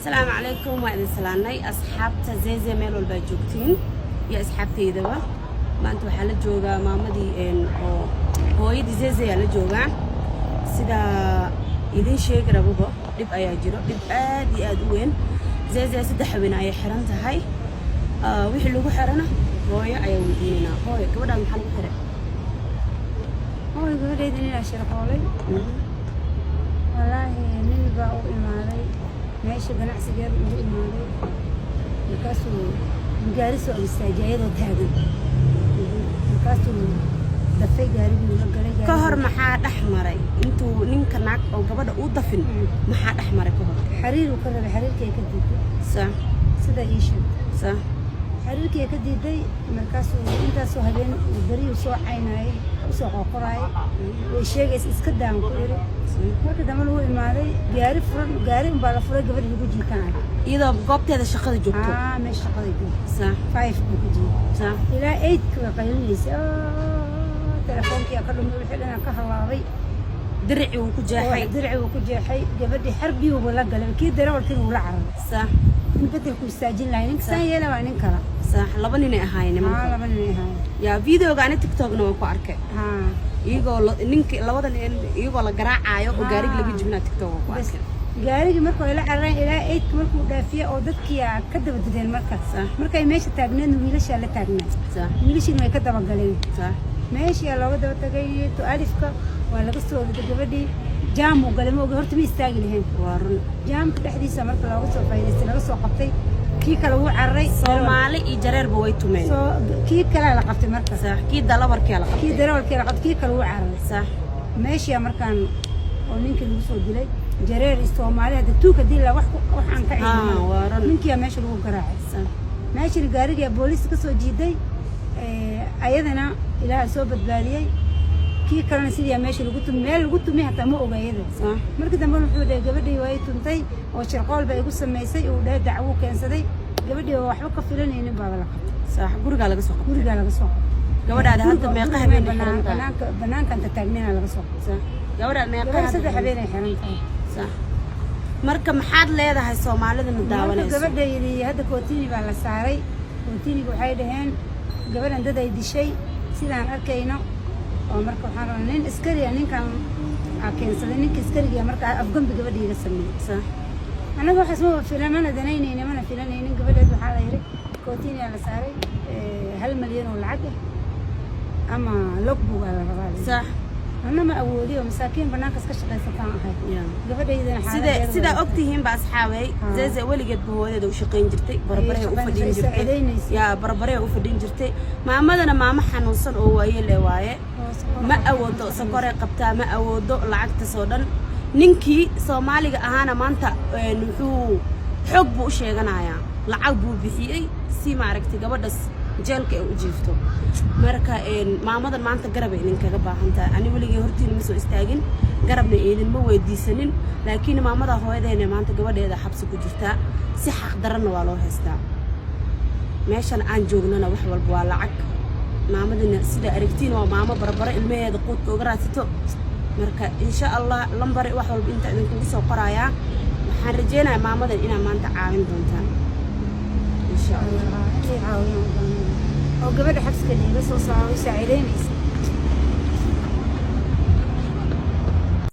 السلام عليكم وعلى السلامي أصحاب زي ميل والباجوكتين يا أصحابتي دوا ما أنتوا حالة جوجا مامدي إن هو يدي زي على جوجا سيدا يدين شيء قربوه يبقى يجرو يبقى دي أدوين زي سيدا حبنا أي حرنت هاي ويحلو حرنا هو يا أي ودينا هو كبر عن حلو حرن هو يقول يديني أشرح حولي والله من بقى إمالي ماشي بنعسى جاب إمالي الكاسو مجالسه الاستعجايات وتهاجم الكاسو دفي جاري ولا كهر محاد أحمري أنتوا نينك ناك أو قبضة أوضفن محاد أحمري كهر حرير وكذا بحرير كي كديد صح سدا إيشن صح حرير كي كديد مركاسو أنت سو هبين بري وسو عيناي وسو قراي وشيء إسكدام كله marka dambe uu imaaday gaari baa la furay gabadh lagu jiitaan iyadoo goobteeda shaqada joogto meesha shaqada joogto sax 5 buu ku jiitaa sax ilaa 8 ka qaylinaysa telefoonki ka dhumay wixii dhan ka halaabay dirci uu ku jeexay gabadhi xarbi uu la galay kii darawalkii uu la cararay sax in bedel ku istaajin lahayn ninka san yeela waa nin kala sax laba nin ay ahaayeen laba nin ay ahaayeen yaa videoga aan TikTok-na waan ku arkay iyagoo ninka labada nin iyagoo la garaacayo oo gaariga laga jibinaa TikTok ku arkay gaariga markuu ila carray ilaa 8 markuu dhaafiyo oo dadkii ka daba dadeen markay meesha taagneen wiilasha la taagnaa wiilashii way ka daba galeen meesha looga daba tagay to alifka waa laga soo waday gabadhii jaam uu galay ma horta ma istaagi lahayn waa run jaamka dhexdiisa marka looga soo faa'iideystay laga soo qabtay kii kale uu carray Soomaali iyo jareerba way tumeen kii kale la qabtay marka sax kii dalabarkii la qabtay kii darawalkii la qabtay kii kale uu carray sax meesha markaan oo ninkii lagu soo dilay jareer Soomaali hada tuuka dilaa wax aan ka ciidan waa run ninkii meesha lagu garaacay sax meesha gaariga booliis ka soo jiiday ayadana ilaahay soo badbaadiyay kii kalena sidii meesha lagu tumay meel lagu tumay hatta ma ogaayada sax markii dambe wuxuu dhahay gabadhii way tuntay oo shirqool bay igu sameysay oo dhahay dacwo keensaday gabadhii waxba ka filanaynin baa la qabtay sax guriga laga soo gabadhaada hadda meeqa habeen banaanka inta taagnaa laga soo sax gabadhaada meeqa saddex habeen ay xiran tahay sax marka maxaad leedahay Soomaalida ma daawanayso gabadheedii hadda kootini baa la saaray kootiniga waxay dhaheen gabadhan dad ay dishay sidaan arkayno oo marka waxaan rabaa nin askari ninkan keensaday ninka askariga marka afgambi gabadhiga sameeyay sax anaga waxa soo filamana danaynayna mana filanaynin gabadheed waxa la yiri kootini la saaray 1 milyan oo lacag ama logbu wala rabaa sax أنا ما أولي ومساكين بناك إسكش قيس طاعها قبل إذا حالة سيدا أكتهم بأصحابي زي ولي قد بهواي ده وشقين جرتي بربريه وفدين جرتي يا بربريه وفدين جرتي ما مدنا ما محن وصل هو يلي واي ما أودو سكرة قبتها ما أودو لعقت صودن نينكي Soomaaliga ahaana maanta wuxuu xog buu u sheeganayaa lacag buu bixiyay si maaragtay gabadhaas jeelka ay u jiifto marka maamadan maanta garab ay ninkaga baahan tahay ani waligii hortiina ma soo istaagin garabna eedin ma weydiisanin laakiin maamada hooyadeena maanta gabadheeda xabsi ku jirta si xaq daran waa loo haystaa meeshan aan joognana wax walba waa lacag maamadina sida aragtiin waa maamo barbara ilmaheeda quudka uga raadsato marka insha Allah lambar wax walba inta idinku soo qoraya waxaan rajeynayaa maamadan inaan maanta caawin doontaan insha Allah oo gabadha xabsiga dhiga soo saaray saacideynaysa